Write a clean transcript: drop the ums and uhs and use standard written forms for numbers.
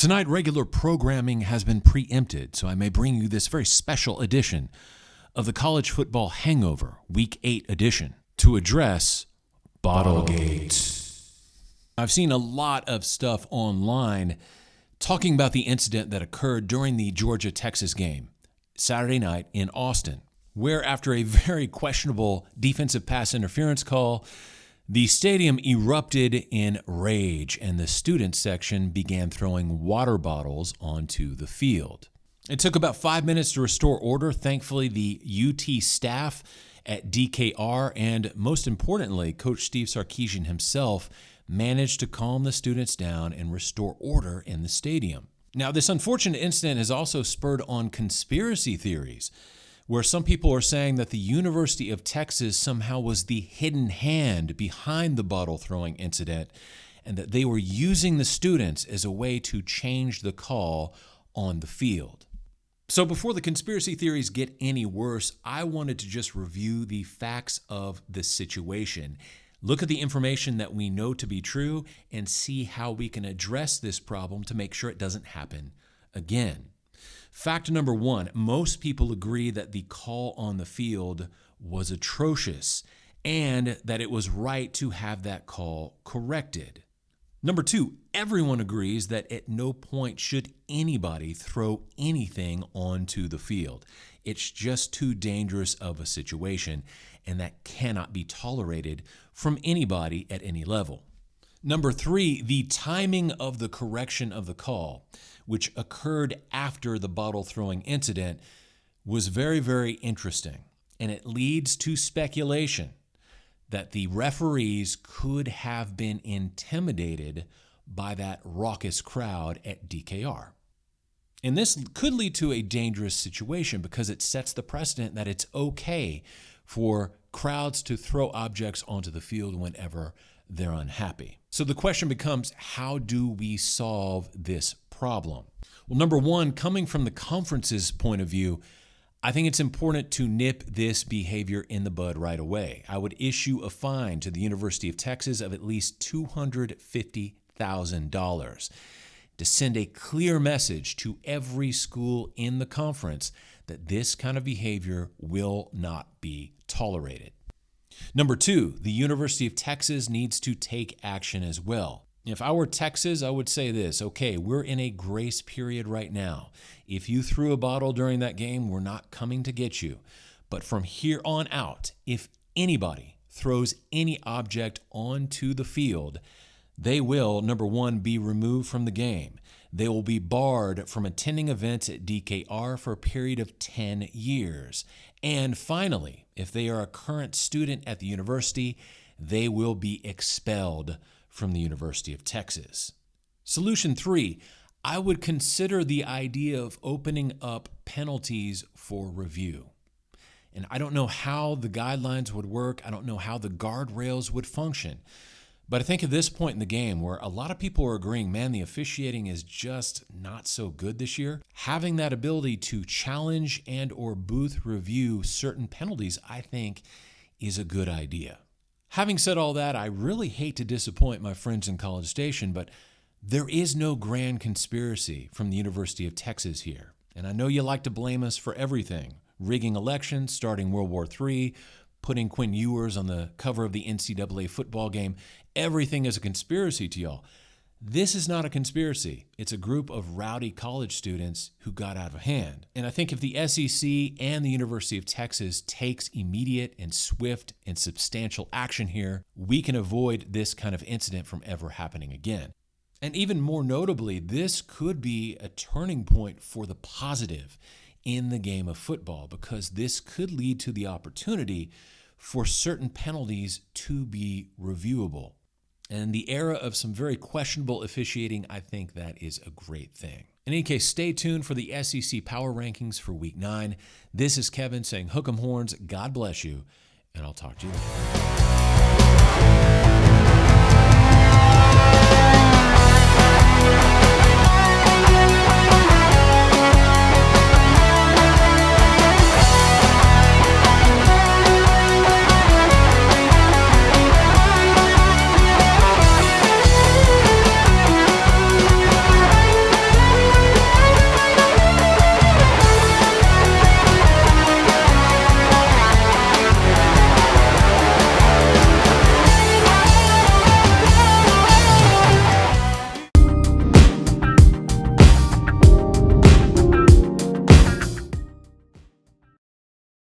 Tonight, regular programming has been preempted, so I may bring you this very special edition of the College Football Hangover, Week 8 edition, to address Bottlegate. I've seen a lot of stuff online talking about the incident that occurred during the Georgia-Texas game Saturday night in Austin, where after a very questionable defensive pass interference call, the stadium erupted in rage and the student section began throwing water bottles onto the field. It took about 5 minutes to restore order. Thankfully, the UT staff at DKR and, most importantly, Coach Steve Sarkisian himself managed to calm the students down and restore order in the stadium. Now, this unfortunate incident has also spurred on conspiracy theories, where some people are saying that the University of Texas somehow was the hidden hand behind the bottle throwing incident and that they were using the students as a way to change the call on the field. So before the conspiracy theories get any worse, I wanted to just review the facts of this situation, look at the information that we know to be true, and see how we can address this problem to make sure it doesn't happen again. Fact number one, most people agree that the call on the field was atrocious and that it was right to have that call corrected. Number two, everyone agrees that at no point should anybody throw anything onto the field. It's just too dangerous of a situation, and that cannot be tolerated from anybody at any level. Number three, the timing of the correction of the call, which occurred after the bottle throwing incident, was very, very interesting. And it leads to speculation that the referees could have been intimidated by that raucous crowd at DKR. And this could lead to a dangerous situation because it sets the precedent that it's okay for crowds to throw objects onto the field whenever they're unhappy. So the question becomes, how do we solve this problem? Well, number one, coming from the conference's point of view, I think it's important to nip this behavior in the bud right away. I would issue a fine to the University of Texas of at least $250,000 to send a clear message to every school in the conference that this kind of behavior will not be tolerated. Number two, the University of Texas needs to take action as well. If I were Texas, I would say this: okay, we're in a grace period right now. If you threw a bottle during that game, we're not coming to get you. But from here on out, if anybody throws any object onto the field, they will, number one, be removed from the game. They will be barred from attending events at DKR for a period of 10 years. And finally, if they are a current student at the university, they will be expelled from the University of Texas. Solution three, I would consider the idea of opening up penalties for review. And I don't know how the guidelines would work. I don't know how the guardrails would function. But I think at this point in the game where a lot of people are agreeing, man, the officiating is just not so good this year, having that ability to challenge and or booth review certain penalties, I think, is a good idea. Having said all that, I really hate to disappoint my friends in College Station, but there is no grand conspiracy from the University of Texas here. And I know you like to blame us for everything: rigging elections, starting World War III, putting Quinn Ewers on the cover of the NCAA football game. Everything is a conspiracy to y'all. This is not a conspiracy. It's a group of rowdy college students who got out of hand. And I think if the SEC and the University of Texas takes immediate and swift and substantial action here, we can avoid this kind of incident from ever happening again. And even more notably, this could be a turning point for the positive in the game of football, because this could lead to the opportunity for certain penalties to be reviewable. And in the era of some very questionable officiating, I think that is a great thing. In any case, stay tuned for the SEC Power Rankings for Week 9. This is Kevin saying hook 'em horns, God bless you, and I'll talk to you later.